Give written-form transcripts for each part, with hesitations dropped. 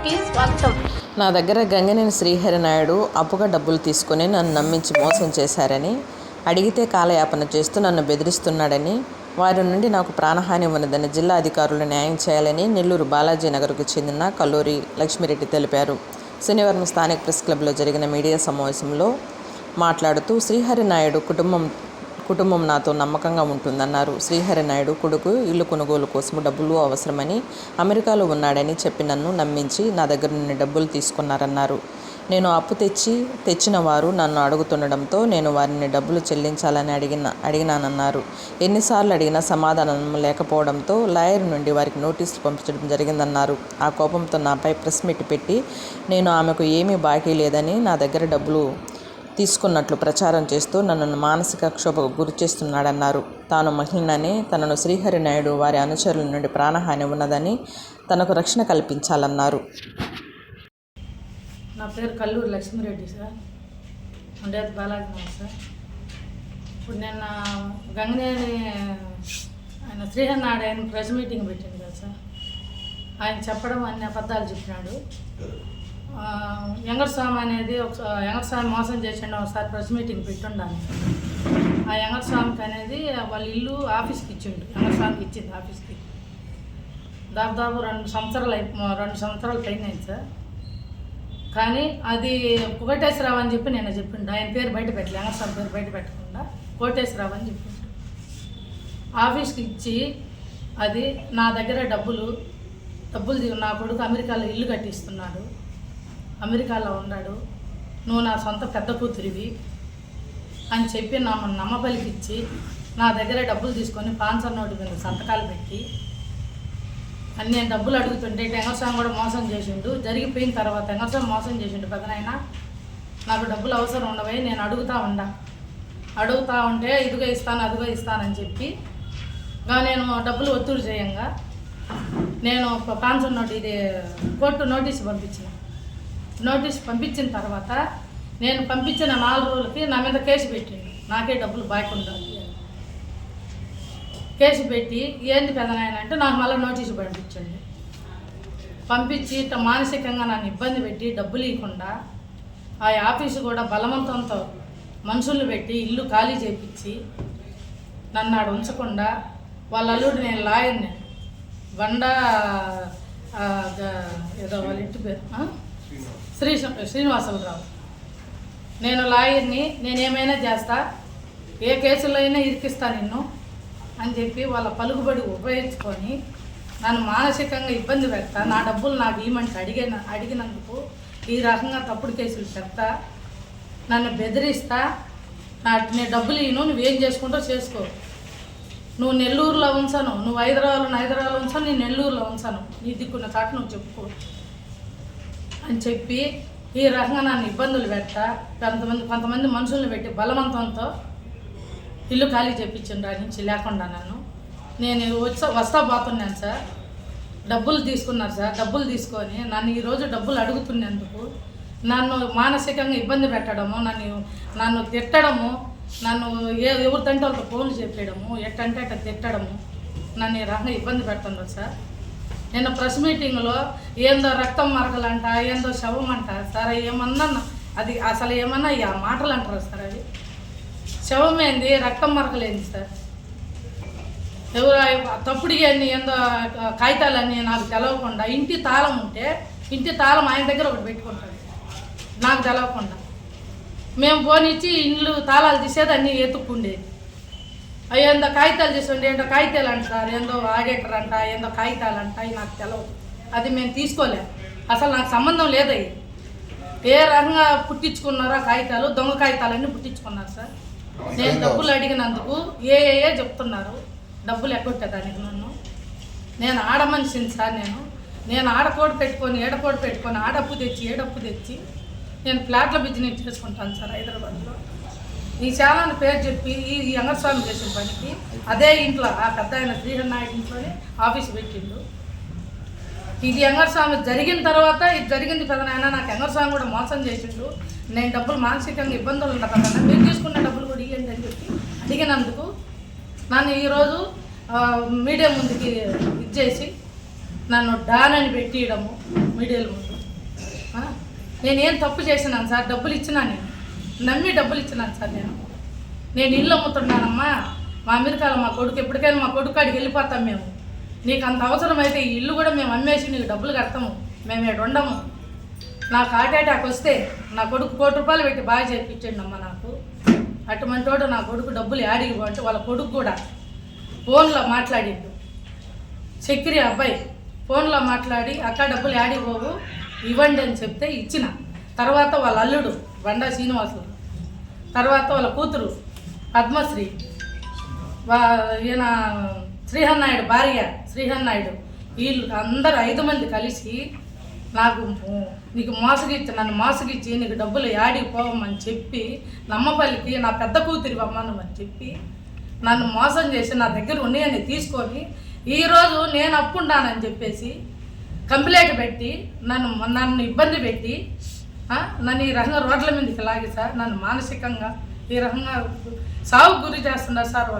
న్యూస్కి స్వాగతం. నా దగ్గర గంగినేని శ్రీహరి నాయుడు అప్పుగా డబ్బులు తీసుకుని నన్ను నమ్మించి మోసం చేశారని, అడిగితే కాలయాపన చేస్తూ నన్ను బెదిరిస్తున్నాడని, వారి నుండి నాకు ప్రాణహాని ఉన్నదని జిల్లా అధికారులు న్యాయం చేయాలని నెల్లూరు బాలాజీ నగర్కు చెందిన కల్లూరి లక్ష్మిరెడ్డి తెలిపారు. శనివారం స్థానిక ప్రెస్ క్లబ్లో జరిగిన మీడియా సమావేశంలో మాట్లాడుతూ శ్రీహరి నాయుడు కుటుంబం నాతో నమ్మకంగా ఉంటుందన్నారు. శ్రీహరి నాయుడు కొడుకు ఇల్లు కొనుగోలు కోసం డబ్బులు అవసరమని అమెరికాలో ఉన్నాడని చెప్పి నన్ను నమ్మించి నా దగ్గర నుండి డబ్బులు తీసుకున్నారన్నారు. నేను అప్పు తెచ్చిన వారు నన్ను అడుగుతుండడంతో నేను వారిని డబ్బులు చెల్లించాలని అడిగినానన్నారు. ఎన్నిసార్లు అడిగినా సమాధానం లేకపోవడంతో లాయర్ నుండి వారికి నోటీసులు పంపించడం జరిగిందన్నారు. ఆ కోపంతో నాపై ప్రెస్ మీట్ పెట్టి నేను ఆమెకు ఏమీ బాకీ లేదని నా దగ్గర డబ్బులు తీసుకున్నట్లు ప్రచారం చేస్తూ నన్ను మానసిక క్షోభకు గురి చేస్తున్నాడన్నారు. తాను మహిళనని, తనను శ్రీహరి నాయుడు వారి అనుచరుల నుండి ప్రాణహాని ఉన్నదని, తనకు రక్షణ కల్పించాలన్నారు. నా పేరు కల్లూరి లక్ష్మిరెడ్డి సార్, ఉండేది బాలాజీ సార్. ఇప్పుడు నిన్న గంగినేని ఆయన శ్రీహరి నాయుడు ఆయన ప్రెస్ మీటింగ్ పెట్టింది కదా సార్. ఆయన చెప్పడం అన్ని అబద్ధాలు చెప్పినాడు. వెంకటస్వామి అనేది వెంకటస్వామి మోసం చేసిండు. ఒకసారి ప్రెస్ మీటింగ్ పెట్టుండాలి. ఆ వెంకటస్వామికి అనేది వాళ్ళ ఇల్లు ఆఫీస్కి ఇచ్చిండు. వెంకటస్వామికి ఇచ్చింది ఆఫీస్కి. దాదాపు 2 సంవత్సరాలు పైన సార్. కానీ అది కోటేశ్వరరావు అని చెప్పి నేను చెప్పిండు. ఆయన పేరు బయట పెట్టలే, వెంకటస్వామి పేరు బయట పెట్టకుండా కోటేశ్వరరావు అని చెప్పిండు. ఆఫీస్కి ఇచ్చి అది నా దగ్గర డబ్బులు నా కొడుకు అమెరికాలో ఇల్లు కట్టిస్తున్నాడు, అమెరికాలో ఉన్నాడు, నువ్వు నా సొంత పెద్ద కూతురివి అని చెప్పి నమ్మపలికిచ్చి నా దగ్గర డబ్బులు తీసుకొని స్పాన్సర్ నోటు మీద సంతకాలు పెట్టి అన్ని నేను డబ్బులు అడుగుతుంటే వెంకటస్వామి కూడా మోసం చేసిండు. జరిగిపోయిన తర్వాత వెంకటస్వామి మోసం చేసిండు. పెద్దనైనా నాకు డబ్బులు అవసరం ఉండవే, నేను అడుగుతా ఉంటే ఇదిగో ఇస్తాను అదిగో ఇస్తానని చెప్పి నేను డబ్బులు ఒత్తిడి చేయంగా నేను స్పాన్సర్ నోటు ఇది కోర్టు నోటీసు పంపించిన తర్వాత నేను పంపించిన 4 రోజులకి నా మీద కేసు పెట్టిండు. నాకే డబ్బులు బాకీ ఉండాలి కేసు పెట్టి ఏంది పెదనాయన అంటే నాకు మళ్ళీ నోటీసు పంపించి మానసికంగా నన్ను ఇబ్బంది పెట్టి డబ్బులు ఇవ్వకుండా ఆ ఆఫీసు కూడా బలవంతంతో మనుషులు పెట్టి ఇల్లు ఖాళీ చేయించి నన్ను ఆడ ఉంచకుండా వాళ్ళ అల్లుడు నేను లాయర్ని బండా ఏదో వాళ్ళ ఇంటి పేరు శ్రీనివాసరావు, నేను లాయర్ని, నేనేమైనా చేస్తా, ఏ కేసులో అయినా ఇరికిస్తా నిన్ను అని చెప్పి వాళ్ళ పలుకుబడి ఉపయోగించుకొని నన్ను మానసికంగా ఇబ్బంది పెడతా, నా డబ్బులు నాకు ఇవ్వమంటే అడిగినందుకు ఈ రకంగా తప్పుడు కేసులు పెడతా, నన్ను బెదిరిస్తా, నీ డబ్బులు ఇవ్వను, నువ్వేం చేసుకుంటో చేసుకో, నువ్వు నెల్లూరులో ఉంచాను, నువ్వు హైదరాబాద్లో ఉంచాను, నేను నెల్లూరులో ఉంచాను, నీ దిక్కున్న చాటు నువ్వు చెప్పుకో అని చెప్పి ఈ రకంగా నన్ను ఇబ్బందులు పెడతా కొంతమంది మనుషులను పెట్టి బలవంతంతో ఇల్లు ఖాళీ చేయించండి ఆ నుంచి లేకుండా నేను వస్తా పోతున్నాను సార్. డబ్బులు తీసుకున్నారు సార్. డబ్బులు తీసుకొని నన్ను ఈరోజు డబ్బులు అడుగుతున్నందుకు నన్ను మానసికంగా ఇబ్బంది పెట్టడము, నన్ను తిట్టడము, నన్ను ఎవరితంటే వాళ్ళతో ఫోన్లు చెప్పేయడము, ఎట్టంటే అట్ట తిట్టడము, నన్ను ఈ రకంగా ఇబ్బంది పెడుతున్నారు సార్. నిన్న ప్రెస్ మీటింగ్లో ఏందో రక్తం మరకలంట, ఏందో శవం అంట సార్. ఏమన్నా అది అసలు ఏమన్నా ఆ మాటలు అంటారు సార్. అది శవం ఏంది, రక్తం మరకలేంది సార్. ఎవరు తప్పుడు అన్నీ ఏందో కాగితాలన్నీ నాకు తెలవకుండా, ఇంటి తాళం ఉంటే ఇంటి తాళం ఆయన దగ్గర ఒకటి పెట్టుకుంటాడు నాకు తెలవకుండా. మేము పోనిచ్చి ఇండ్లు తాళాలు తీసేది అన్నీ ఎత్తుక్కుండేది. ఏందో కాగితాలు తీసుకోండి, ఏంటో కాగితాలు అంటారు, ఏందో ఆడిటర్ అంట, ఏందో కాగితాలు అంట, అవి నాకు తెలవదు. అది మేము తీసుకోలేము, అసలు నాకు సంబంధం లేదు. అవి ఏ రకంగా పుట్టించుకున్నారో కాగితాలు, దొంగ కాగితాలన్నీ పుట్టించుకున్నారు సార్. నేను డబ్బులు అడిగినందుకు ఏ చెప్తున్నారు, డబ్బులు ఎక్కొట్టేదానికి నేను ఆడ మనిషిని సార్. నేను ఆడకోడు పెట్టుకొని ఏడకోడు పెట్టుకొని ఆడప్పు తెచ్చి నేను ఫ్లాట్ల బిజినెస్ చేసుకుంటాను సార్ హైదరాబాద్లో. ఈ చాలాని పేరు చెప్పి ఈ వెంకటస్వామి చేసిన పనికి అదే ఇంట్లో ఆ పెద్ద ఆయన శ్రీహరి నాయుడు ఇంట్లోనే ఆఫీస్ పెట్టిండు. ఇది వెంకటస్వామి జరిగిన తర్వాత ఇది జరిగింది పెదనాయన, నాకు వెంకటస్వామి కూడా మోసం చేసిండు, నేను డబ్బులు మానసికంగా ఇబ్బందులు ఉన్నా పెదనా, మీరు తీసుకున్న డబ్బులు కూడా ఇవ్వండి అని చెప్పి అడిగినందుకు నన్ను ఈరోజు మీడియా ముందుకి ఇచ్చేసి నన్ను డాన్ అని పెట్టియడము మీడియాల ముందు. నేనేం తప్పు చేసినాను సార్? డబ్బులు ఇచ్చినా, నేను నమ్మి డబ్బులు ఇచ్చినాను సార్. నేను ఇల్లు అమ్ముతున్నానమ్మా, మా అమెరికాలో మా కొడుకు, ఎప్పటికైనా మా కొడుకు కాడికి వెళ్ళిపోతాం మేము. నీకు అంత అవసరమైతే ఈ ఇల్లు కూడా మేము అమ్మేసి నీకు డబ్బులు కడతాము, మేము ఇక్కడ ఉండము. నాకు హార్ట్ అటాక్ వస్తే నా కొడుకు ₹1 కోటి పెట్టి బాగా చేయించండి అమ్మ నాకు. అటువంటి వాడు నా కొడుకు డబ్బులు యాడికి పోతే వాళ్ళ కొడుకు కూడా ఫోన్లో మాట్లాడిండు. చక్రి అబ్బాయి ఫోన్లో మాట్లాడి అక్క డబ్బులు యాడికి పోవు ఇవ్వండి అని చెప్తే ఇచ్చిన. తర్వాత వాళ్ళ అల్లుడు బండా శ్రీనివాసులు, తర్వాత వాళ్ళ కూతురు పద్మశ్రీ, ఈయన శ్రీహర్ నాయుడు భార్య శ్రీహర్ నాయుడు, వీళ్ళు అందరు 5 మంది కలిసి నీకు నన్ను మోసగిచ్చి నీకు డబ్బులు యాడికి పోవమని చెప్పి నమ్మపల్లికి నా పెద్ద కూతురి అమ్మనమని చెప్పి నన్ను మోసం చేసి నా దగ్గర ఉన్నాయని తీసుకొని ఈరోజు నేను అప్పుండానని చెప్పేసి కంప్లైంట్ పెట్టి నన్ను ఇబ్బంది పెట్టి నన్ను ఈ రకంగా రోడ్ల మీదకి లాగి సార్ నన్ను మానసికంగా ఈ రకంగా సాగు గురి చేస్తున్నారు సార్.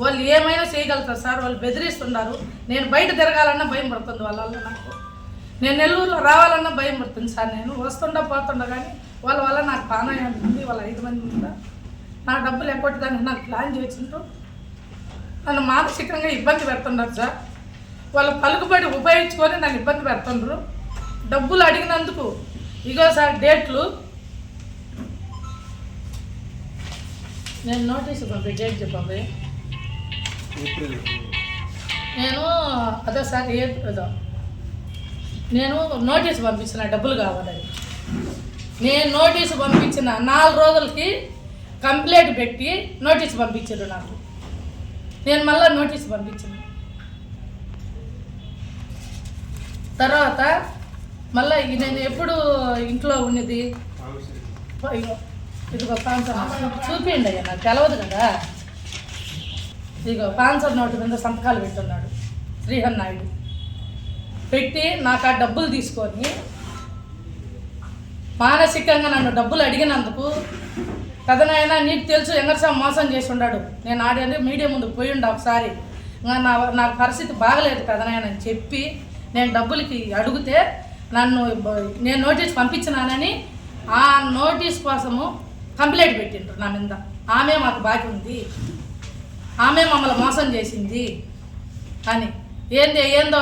వాళ్ళు ఏమైనా చేయగలుగుతారు సార్. వాళ్ళు బెదిరిస్తున్నారు. నేను బయట తిరగాలన్నా భయం పడుతుంది వాళ్ళ వల్ల. నాకు నేను నెల్లూరులో రావాలన్నా భయం పడుతుంది సార్. నేను పోతుండా కానీ వాళ్ళ వల్ల నాకు పానాయాన్ని ఉంది. వాళ్ళ 5 మంది మీద నా డబ్బులు ఎక్కొట్టడానికి నాకు ప్లాన్ చేసింటూ నన్ను మానసికంగా ఇబ్బంది పెడుతున్నారు సార్. వాళ్ళ పలుకుబడి ఉపయోగించుకొని నన్ను ఇబ్బంది పెడుతున్నారు. డబ్బులు అడిగినందుకు ఇగో సార్ డేట్లు నేను నోటీసు పంపి డేట్ చెప్పండి. నేను అదే సార్ ఏదో నేను నోటీసు పంపించిన డబ్బులు కావాలని. నేను నోటీసు పంపించిన 4 రోజులకి కంప్లైంట్ పెట్టి నోటీసు పంపించారు నాకు. నేను మళ్ళీ నోటీసు పంపించిన తర్వాత మళ్ళీ నేను ఎప్పుడు ఇంట్లో ఉన్నది ఇదిగో పాన్సర్ చూపించండి అయ్యా, నాకు తెలవదు కదా. ఇదిగో పాన్సర్ నోటు మీద సంతకాలు పెట్టున్నాడు శ్రీహర్ నాయుడు. పెట్టి నాకు ఆ డబ్బులు తీసుకొని మానసికంగా నన్ను డబ్బులు అడిగినందుకు కథనైనా నీకు తెలుసు ఎంగర్సాం మోసం చేసి ఉన్నాడు. నేను ఆడే మీడియా ముందుకు పోయి ఉండ ఒకసారి నా పరిస్థితి బాగలేదు కథనైనా అని చెప్పి నేను డబ్బులకి అడిగితే నేను నోటీస్ పంపించినానని ఆ నోటీస్ కోసము కంప్లైంట్ పెట్టిండ్రు నా మీద. ఆమె మాకు బాకీ ఉంది, ఆమె మమ్మల్ని మోసం చేసింది అని. ఏందో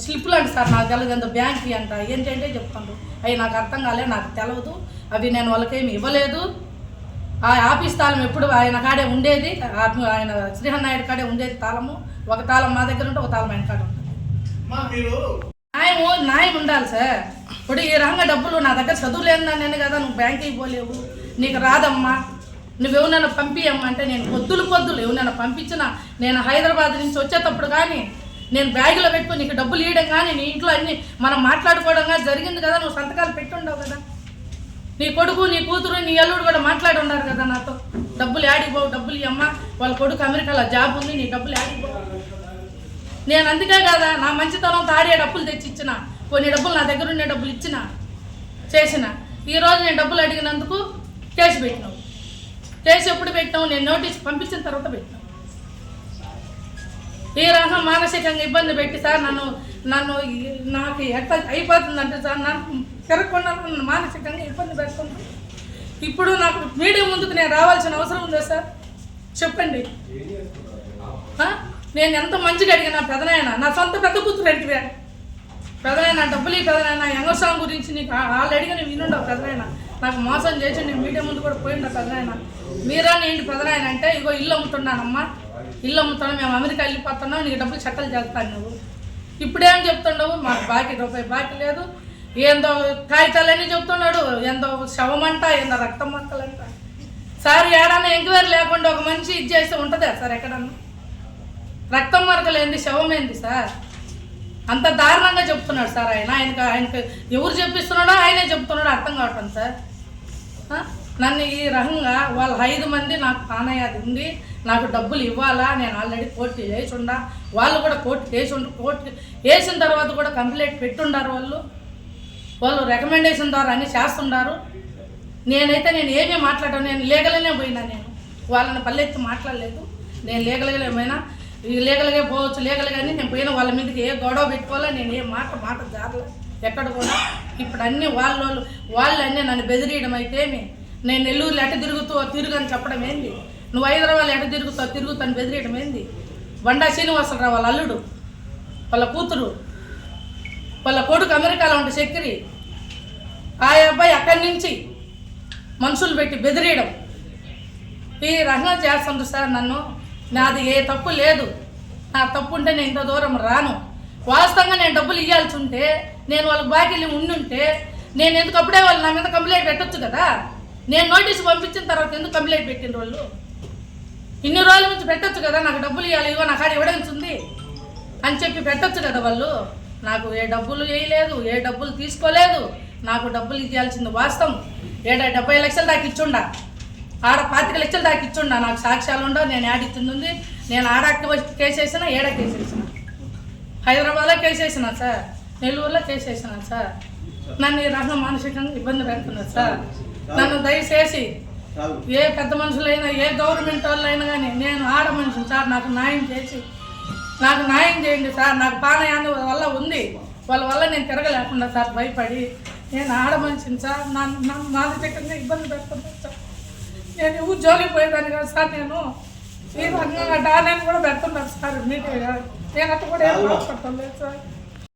స్లిప్లు అంట సార్, నాకు తెలియదు. ఏందో బ్యాంక్ అంట ఏంటంటే చెప్తాను. అవి నాకు అర్థం కాలే, నాకు తెలియదు. అవి నేను వాళ్ళకేమి ఇవ్వలేదు. ఆ ఆఫీస్ తాళం ఎప్పుడు ఆయన కాడే ఉండేది, ఆయన శ్రీహర్ నాయుడు కాడే ఉండేది తాళము. ఒక తాళం మా దగ్గర ఉంటే ఒక తాళం ఆయన కాడ ఉంటుంది. న్యాయం ఉండాలి సార్. ఇప్పుడు ఈ రకంగా డబ్బులు నా దగ్గర చదువులేదని కదా నువ్వు బ్యాంక్కి పోలేవు, నీకు రాదమ్మా, నువ్వెవరైనా పంపియమ్మా అంటే నేను పొద్దులు ఎవరైనా పంపించిన నేను హైదరాబాద్ నుంచి వచ్చేటప్పుడు కానీ నేను బ్యాగులో పెట్టుకుని నీకు డబ్బులు ఇవ్వడం కానీ నీ ఇంట్లో అన్ని మనం మాట్లాడుకోవడం కానీ జరిగింది కదా. నువ్వు సంతకాలు పెట్టుండవు కదా. నీ కొడుకు నీ కూతురు నీ అల్లుడు కూడా మాట్లాడి ఉన్నారు కదా నాతో. డబ్బులు యాడిపోవు, డబ్బులు ఇవ్వమ్మా, వాళ్ళ కొడుకు అమెరికాలో జాబ్ ఉంది, నీ డబ్బులు యాడిపోవు. నేను అందుకే కదా నా మంచితనం తాడే డబ్బులు తెచ్చి ఇచ్చిన, కొన్ని డబ్బులు నా దగ్గర ఉండే డబ్బులు ఇచ్చిన చేసిన. ఈరోజు నేను డబ్బులు అడిగినందుకు కేసు పెట్టినావు. కేసు ఎప్పుడు పెట్టినావు? నేను నోటీస్ పంపించిన తర్వాత పెట్టినావు. ఈ రకం మానసికంగా ఇబ్బంది పెట్టి సార్ నాకు ఎట్లా అయిపోతుందంటే సార్ నాకు తిరగకుండా నన్ను మానసికంగా ఇబ్బంది పెడుతుంది. ఇప్పుడు నాకు మీడియా ముందుకు నేను రావాల్సిన అవసరం ఉందా సార్? చెప్పండి. నేను ఎంత మంచిగా అడిగినా పెదనాయన, నా సొంత పెద్ద కూతురు అడిగివే పెదనాయన డబ్బులు పెదనాయన ఎంగస్వామి గురించి నీకు ఆల్రెడీగా నేను వినుండవు పెదనాయన, నాకు మోసం చేసి నేను మీడియా ముందు కూడా పోయిండా పెదనాయన. మీరా ఏంటి పెదనాయన అంటే ఇగో ఇల్లు అమ్ముతున్నానమ్మా, ఇల్లు అమ్ముతాను, మేము అమెరికా వెళ్ళిపోతున్నాం, నీకు డబ్బులు చట్టలు చేస్తాను. నువ్వు ఇప్పుడేం చెప్తుండవు? మాకు ₹1 బాకీ లేదు, ఏందో కాగితాలన్నీ చెప్తున్నాడు, ఏందో శవమంట, ఏందో రక్తం మొక్కలంట. సార్ ఏడన్నా ఎంక్వైరీ లేకుండా ఒక మనిషి ఇది చేస్తే ఉంటుందా సార్? ఎక్కడన్నా రక్తం మరకలు ఏంది, శవం ఏంది సార్? అంత దారుణంగా చెప్తున్నాడు సార్ ఆయనకు ఎవరు చెప్పిస్తున్నాడో ఆయనే చెప్తున్నాడో అర్థం కావటం సార్. నన్ను ఈ రకంగా వాళ్ళ 5 మంది నాకు పానయాది ఉంది, నాకు డబ్బులు ఇవ్వాలా, నేను ఆల్రెడీ కోర్టు వేసి ఉండా, వాళ్ళు కూడా కోర్టు వేసిన తర్వాత కూడా కంప్లైంట్ పెట్టుండారు. వాళ్ళు రికమెండేషన్ ద్వారా అన్నీ చేస్తుండారు. నేను ఏమీ మాట్లాడాను, నేను లీగల్గానే పోయినా, నేను వాళ్ళని పల్లెత్తి మాట్లాడలేదు. నేను లీగల్గా పోయినా, లీగల్గా పోవచ్చు, లీగల్గానే నేను పోయినా. వాళ్ళ మీదకి ఏ గొడవ పెట్టుకోవాలా, నేను ఏ మాట జారలే. ఎక్కడ కూడా. ఇప్పుడు అన్నీ వాళ్ళు అన్నీ నన్ను బెదిరియడం అయితేమి, నేను నెల్లూరులో ఎట తిరుగని చెప్పడం ఏంది, నువ్వు హైదరాబాద్లో ఎట తిరుగుతాను బెదిరియడం ఏంది. బండా శ్రీనివాసరావు వాళ్ళ అల్లుడు, వాళ్ళ కూతురు, వాళ్ళ కొడుకు అమెరికాలో ఉంటే చక్కెరి, ఆ అబ్బాయి అక్కడి నుంచి మనుషులు పెట్టి బెదిరియడం, ఈ రకంగా చేస్తుంది సార్. నాది ఏ తప్పు లేదు. నా తప్పు ఉంటే నేను ఇంత దూరం రాను. వాస్తవంగా నేను డబ్బులు ఇవ్వాల్సి ఉంటే, నేను వాళ్ళకి బాకీలు ఉండుంటే నేను ఎందుకు అప్పుడే వాళ్ళు నా మీద కంప్లైంట్ పెట్టొచ్చు కదా. నేను నోటీసు పంపించిన తర్వాత ఎందుకు కంప్లైంట్ పెట్టిన వాళ్ళు ఇన్ని రోజుల నుంచి పెట్టొచ్చు కదా. నాకు డబ్బులు ఇవ్వాలి, ఇగో నాకు ఆడ ఎవిడెన్స్ ఉంది అని చెప్పి పెట్టొచ్చు కదా వాళ్ళు. నాకు ఏ డబ్బులు వేయలేదు, ఏ డబ్బులు తీసుకోలేదు. నాకు డబ్బులు ఇవ్వాల్సింది వాస్తవం. 70 లక్షలు దాకా ఇచ్చుండా, ఆడ 25 లక్షలు దాకా ఇచ్చుండా. నాకు సాక్ష్యాలు ఉండవు. నేను ఇచ్చింది, నేను ఆడ కేసు వేసినా, ఏడ కేసు వేసిన, హైదరాబాద్లో కేసు వేసినా సార్, నెల్లూరులో కేసు వేసినా సార్. నన్ను ఈ రకంగా మానసికంగా ఇబ్బంది పెడుతున్నారు సార్. నన్ను దయచేసి ఏ పెద్ద మనుషులైనా, ఏ గవర్నమెంట్ వాళ్ళైనా కానీ, నేను ఆడ మనిషిని సార్, నాకు న్యాయం చేయండి సార్. నాకు పానయాన్ని వల్ల ఉంది, వాళ్ళ వల్ల నేను తిరగలేకుండా సార్, భయపడి. నేను ఆడ మనిషిని సార్, నన్ను మానసికంగా ఇబ్బంది పెడుతున్నాను సార్. నేను ఉద్యోగం పోయేదాన్ని కదా సార్. నేను ఈ రకంగా డానాన్ని కూడా పెడుతున్నాను సార్ మీడియా. నేను అట్లా కూడా ఏం మాట్లాడటం లేదు సార్.